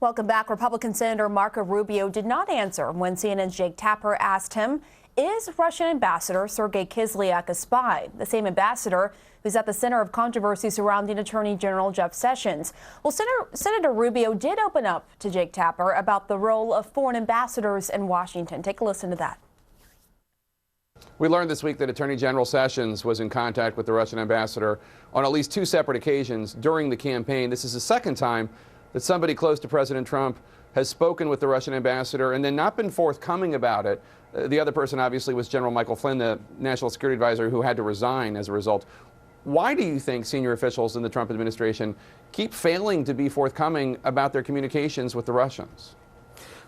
Welcome back. Republican Senator Marco Rubio did not answer when CNN's Jake Tapper asked him, is Russian Ambassador Sergei Kislyak a spy? The same ambassador who's at the center of controversy surrounding Attorney General Jeff Sessions. Well, Senator Rubio did open up to Jake Tapper about the role of foreign ambassadors in Washington. Take a listen to that. We learned this week that Attorney General Sessions was in contact with the Russian ambassador on at least 2 separate occasions during the campaign. This is the second time that somebody close to President Trump has spoken with the Russian ambassador and then not been forthcoming about it. The other person, obviously, was General Michael Flynn, the national security advisor, who had to resign as a result. Why do you think senior officials in the Trump administration keep failing to be forthcoming about their communications with the Russians?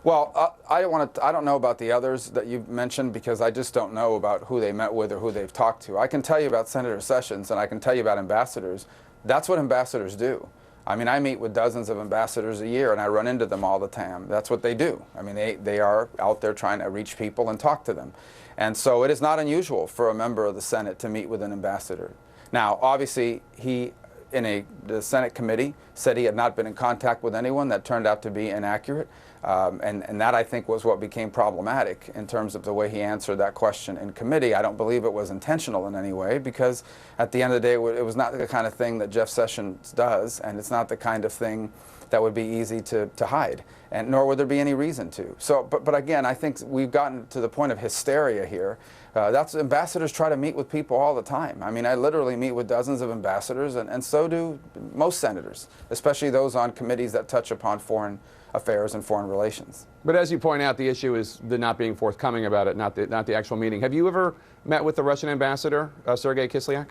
Well, I don't know about the others that you mentioned because I just don't know about who they met with or who they've talked to. I can tell you about Senator Sessions and I can tell you about ambassadors. That's what ambassadors do. I mean, I meet with dozens of ambassadors a year and I run into them all the time. That's what they do. I mean, they are out there trying to reach people and talk to them. And so it is not unusual for a member of the Senate to meet with an ambassador. Now, obviously, he, in the Senate committee, said he had not been in contact with anyone. That turned out to be inaccurate. And that, I think, was what became problematic in terms of the way he answered that question in committee. I don't believe it was intentional in any way because at the end of the day, it was not the kind of thing that Jeff Sessions does, and it's not the kind of thing that would be easy to hide, and nor would there be any reason to. So, but again, I think we've gotten to the point of hysteria here. Ambassadors try to meet with people all the time. I mean, I literally meet with dozens of ambassadors, and so do most senators, especially those on committees that touch upon foreign affairs and foreign relations. But as you point out, the issue is the not being forthcoming about it, not the actual meeting. Have you ever met with the Russian ambassador, Sergei Kislyak?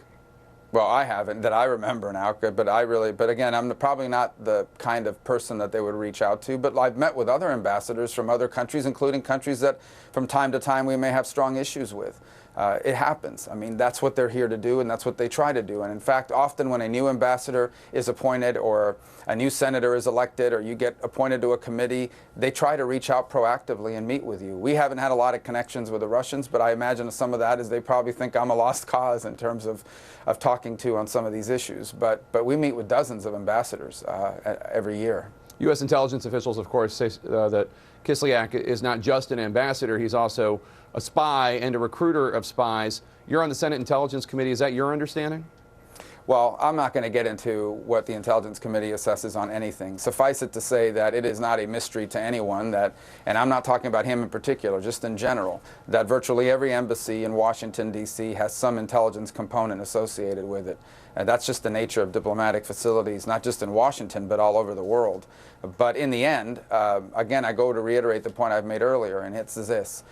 Well, I haven't, that I remember now, but again, I'm probably not the kind of person that they would reach out to, but I've met with other ambassadors from other countries, including countries that from time to time we may have strong issues with. It happens. I mean, that's what they're here to do, and that's what they try to do. And in fact, often when a new ambassador is appointed or a new senator is elected or you get appointed to a committee, they try to reach out proactively and meet with you. We haven't had a lot of connections with the Russians, but I imagine some of that is they probably think I'm a lost cause in terms of talking to on some of these issues. But we meet with dozens of ambassadors every year. U.S. intelligence officials, of course, say that Kislyak is not just an ambassador, he's also a spy and a recruiter of spies. You're on the Senate Intelligence Committee. Is that your understanding? Well, I'm not going to get into what the Intelligence Committee assesses on anything. Suffice it to say that it is not a mystery to anyone that, and I'm not talking about him in particular, just in general, that virtually every embassy in Washington, D.C. has some intelligence component associated with it. And that's just the nature of diplomatic facilities, not just in Washington, but all over the world. But in the end, again, I go to reiterate the point I've made earlier, and it's this.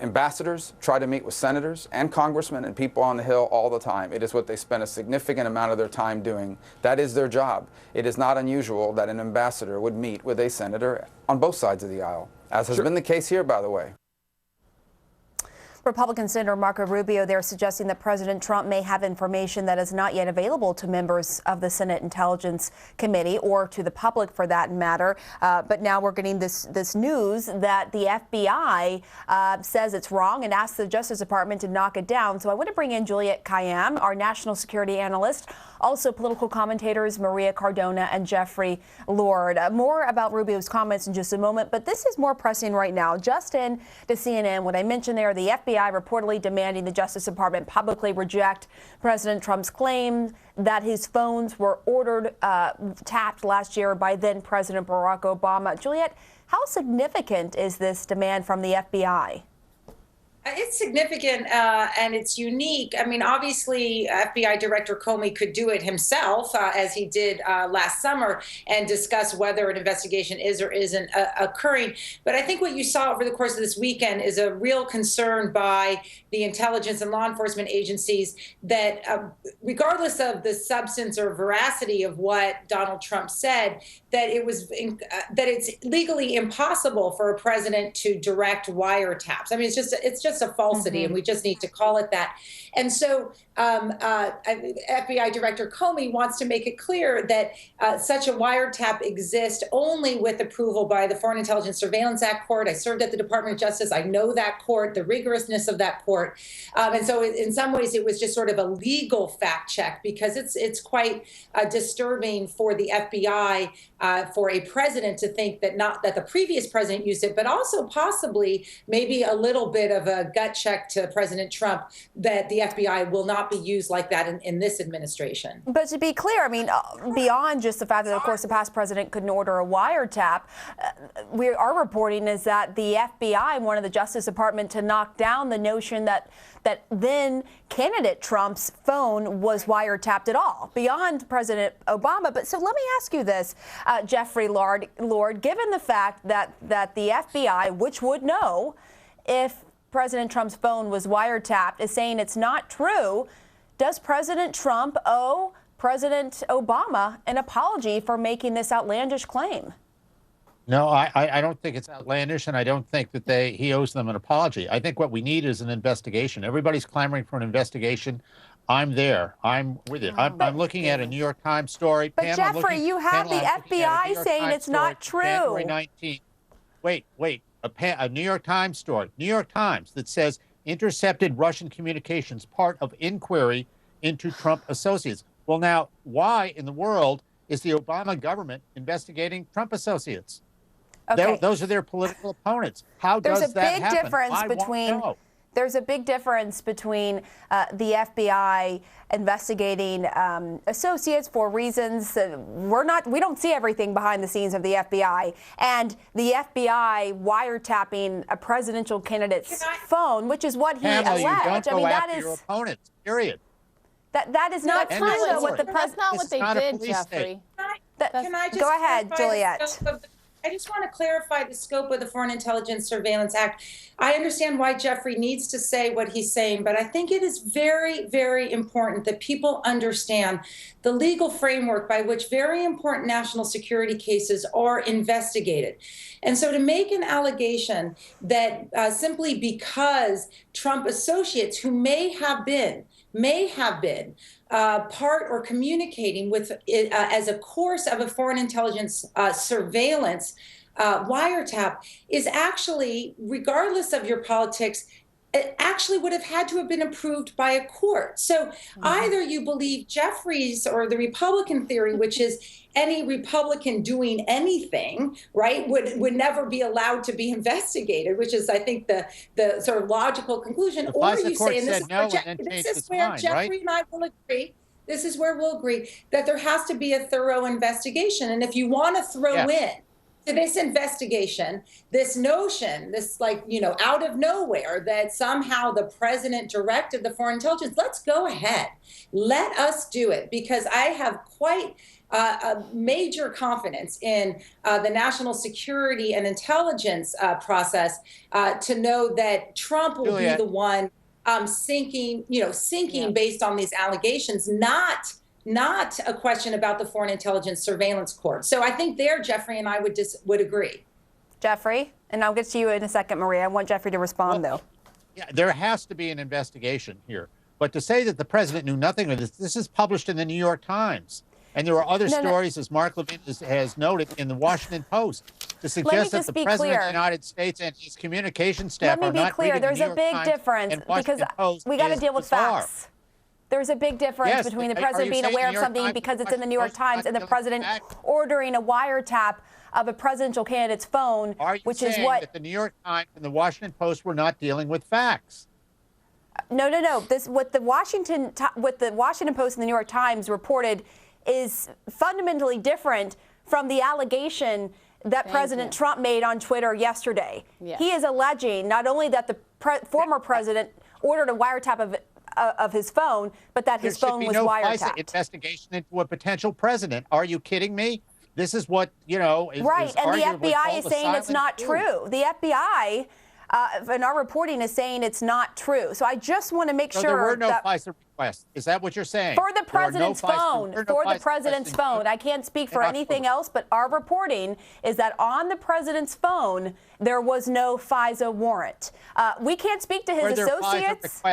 Ambassadors try to meet with senators and congressmen and people on the Hill all the time. It is what they spend a significant amount of their time doing. That is their job. It is not unusual that an ambassador would meet with a senator on both sides of the aisle, as has been the case here, by the way. Republican Senator Marco Rubio there suggesting that President Trump may have information that is not yet available to members of the Senate Intelligence Committee or to the public for that matter. But now we're getting this news that the FBI says it's wrong and asks the Justice Department to knock it down. So I want to bring in Juliette Kayyem, our national security analyst, also political commentators Maria Cardona and Jeffrey Lord. More about Rubio's comments in just a moment, but this is more pressing right now. Just in to CNN, what I mentioned there, the FBI reportedly demanding the Justice Department publicly reject President Trump's claim that his phones were tapped last year by then President Barack Obama. Juliette, how significant is this demand from the FBI? It's significant and it's unique. I mean, obviously, FBI Director Comey could do it himself, as he did last summer, and discuss whether an investigation is or isn't occurring. But I think what you saw over the course of this weekend is a real concern by the intelligence and law enforcement agencies that regardless of the substance or veracity of what Donald Trump said, that it's legally impossible for a president to direct wiretaps. I mean, it's just just a falsity, and we just need to call it that. And so FBI Director Comey wants to make it clear that such a wiretap exists only with approval by the Foreign Intelligence Surveillance Act court. I served at the Department of Justice. I know that court, the rigorousness of that court. And so in some ways, it was just sort of a legal fact check, because it's quite disturbing for the FBI, for a president to think that not that the previous president used it, but also possibly maybe a little bit of a gut check to President Trump that the FBI will not be used like that in this administration. But to be clear, I mean, beyond just the fact that, of course, the past president couldn't order a wiretap, our reporting is that the FBI wanted the Justice Department to knock down the notion that then candidate Trump's phone was wiretapped at all, beyond President Obama. But so let me ask you this, Jeffrey Lord, given the fact that the FBI, which would know if President Trump's phone was wiretapped, is saying it's not true, does President Trump owe President Obama an apology for making this outlandish claim? No, I don't think it's outlandish, and I don't think that he owes them an apology. I think what we need is an investigation. Everybody's clamoring for an investigation. I'm there. I'm with it. I'm looking at a New York Times story. But Pam, Jeffrey, you have the FBI saying it's not true. January 19th. Wait. A New York Times story. New York Times that says intercepted Russian communications, part of inquiry into Trump associates. Well, now, why in the world is the Obama government investigating Trump associates? Okay. Those are their political opponents. How does that happen? There's a big difference between the FBI investigating associates for reasons that we don't see everything behind the scenes of the FBI, and the FBI wiretapping a presidential candidate's phone, which is what he alleged. You don't go after your opponents, period. That is not true, though. What the That's not what they did, Jeffrey. Can I just go ahead, Juliet? I just want to clarify the scope of the Foreign Intelligence Surveillance Act. I understand why Jeffrey needs to say what he's saying, but I think it is very, very important that people understand the legal framework by which very important national security cases are investigated. And so to make an allegation that simply because Trump associates who may have been part or communicating with as a course of a foreign intelligence surveillance wiretap is actually, regardless of your politics, it actually would have had to have been approved by a court. So either you believe Jeffrey's or the Republican theory, which is any Republican doing anything, right, would never be allowed to be investigated, which is, I think, the sort of logical conclusion. Or you say, and this is where Jeffrey and I will agree, this is where we'll agree, that there has to be a thorough investigation. And if you want to throw in to this investigation, this notion, this out of nowhere that somehow the president directed the foreign intelligence, let's go ahead. Let us do it, because I have quite a major confidence in the national security and intelligence process to know that Trump will be the one sinking based on these allegations, not a question about the Foreign Intelligence Surveillance Court. So I think there, Jeffrey and I would agree. Jeffrey, and I'll get to you in a second, Maria. I want Jeffrey to respond, though. Yeah, there has to be an investigation here. But to say that the president knew nothing of this is published in the New York Times. And there are other stories, as Mark Levin has noted, in the Washington Post, to suggest that the President of the United States and his communication staff are not reading the New York Times. There's a big difference, because we got to deal with facts. There's a big difference between the president being aware of something because it's in the New York Times and the president ordering a wiretap of a presidential candidate's phone, which is what that the New York Times and the Washington Post were not dealing with facts. No. What the Washington Post and the New York Times reported is fundamentally different from the allegation that President Trump made on Twitter yesterday. Yeah. He is alleging not only that the former president ordered a wiretap of his phone, but that his phone was wiretapped. There should be no investigation into a potential president. Are you kidding me? This is what, is right, and the FBI is saying it's not true. The FBI and our reporting is saying it's not true. So I just want to make sure there were no that FISA requests. Is that what you're saying? for the president's phone, for the president's phone. I can't speak for anything else, but our reporting is that on the president's phone, there was no FISA warrant. We can't speak to his associates.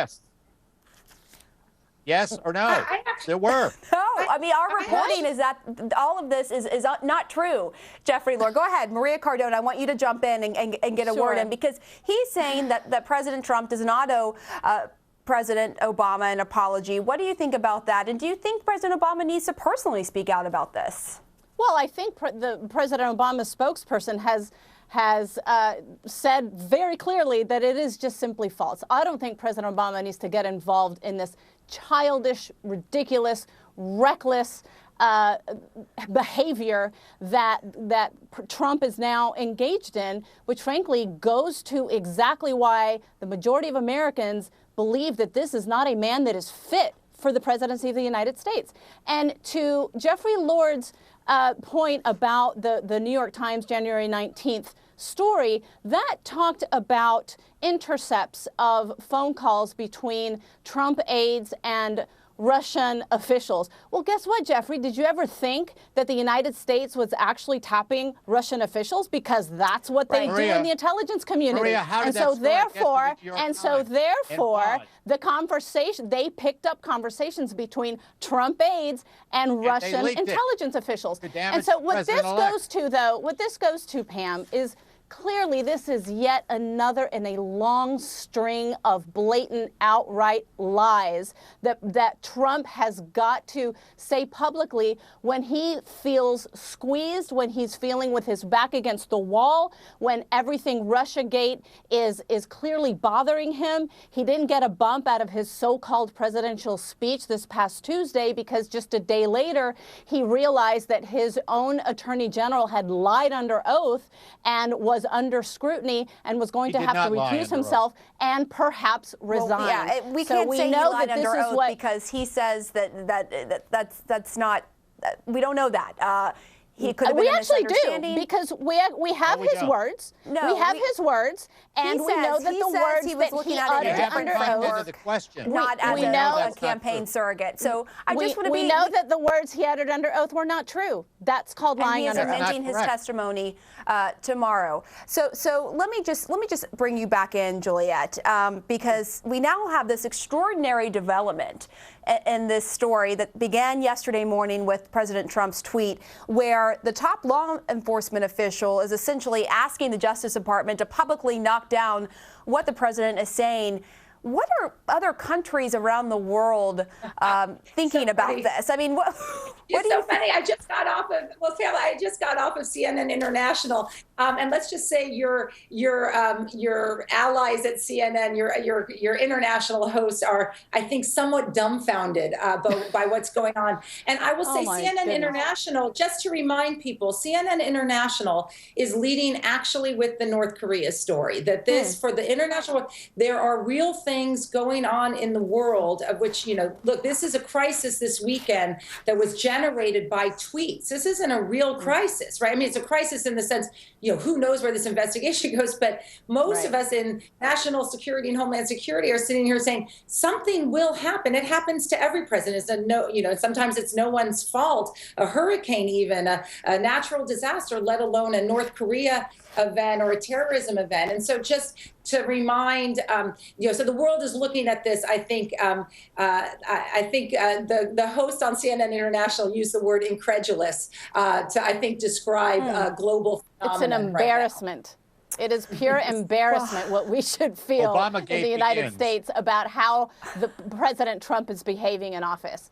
Yes or no? There were. No, I mean, our reporting is that all of this is not true. Jeffrey Lord, go ahead. Maria Cardona, I want you to jump in and get a word in, because he's saying that President Trump does not owe President Obama an apology. What do you think about that? And do you think President Obama needs to personally speak out about this? Well, I think the President Obama's spokesperson has said very clearly that it is just simply false. I don't think President Obama needs to get involved in this childish, ridiculous, reckless behavior that Trump is now engaged in, which frankly goes to exactly why the majority of Americans believe that this is not a man that is fit for the presidency of the United States. And to Jeffrey Lord's point about the New York Times January 19th story, that talked about intercepts of phone calls between Trump aides and Russian officials. Well, guess what, Jeffrey? Did you ever think that the United States was actually tapping Russian officials? Because that's what they do in the intelligence community. Maria, how did therefore, the conversation, they picked up conversations between Trump aides and Russian intelligence officials. And so what this goes to, Pam, is clearly this is yet another in a long string of blatant, outright lies that Trump has got to say publicly when he feels squeezed, when he's feeling with his back against the wall, when everything Russiagate is clearly bothering him. He didn't get a bump out of his so-called presidential speech this past Tuesday because just a day later he realized that his own attorney general had lied under oath and was under scrutiny and was going to have to recuse himself and perhaps resign. Well, yeah, we can't say he lied under oath because he says that's not. We don't know that. He could have been we actually do, because we have his words. No, we have his words, and we know that the words that he uttered under oath, not as a campaign surrogate. So I just want to be. We know that the words he uttered under oath were not true. That's called lying under oath. And he is amending his testimony tomorrow. So let me just bring you back in, Juliet, because we now have this extraordinary development in this story that began yesterday morning with President Trump's tweet, where the top law enforcement official is essentially asking the Justice Department to publicly knock down what the president is saying. What are other countries around the world thinking about this? I mean, what do you funny. I just got off of CNN International, and let's just say your allies at CNN, your international hosts are, I think, somewhat dumbfounded by what's going on. And I will say, CNN International, just to remind people, CNN International is leading actually with the North Korea story. That this for the international, there are real things going on in the world of which, look, this is a crisis this weekend that was generated by tweets. This isn't a real crisis, right? I mean, it's a crisis in the sense, who knows where this investigation goes, but most of us in national security and homeland security are sitting here saying something will happen. It happens to every president. It's sometimes it's no one's fault, a hurricane, even a natural disaster, let alone a North Korea event or a terrorism event. And so just to remind, so the world is looking at this. I think the host on CNN International used the word incredulous to, I think, describe global phenomenon. It's an embarrassment. It is pure embarrassment what we should feel in the United States about how the President Trump is behaving in office.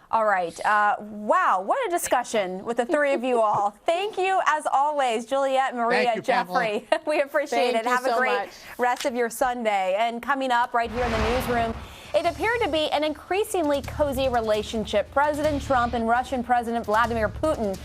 All right. Wow, what a discussion with the three of you all. Thank you, as always, Juliet, Maria, Jeffrey. We appreciate it. Have a great rest of your Sunday. And coming up right here in the newsroom, it appeared to be an increasingly cozy relationship. President Trump and Russian President Vladimir Putin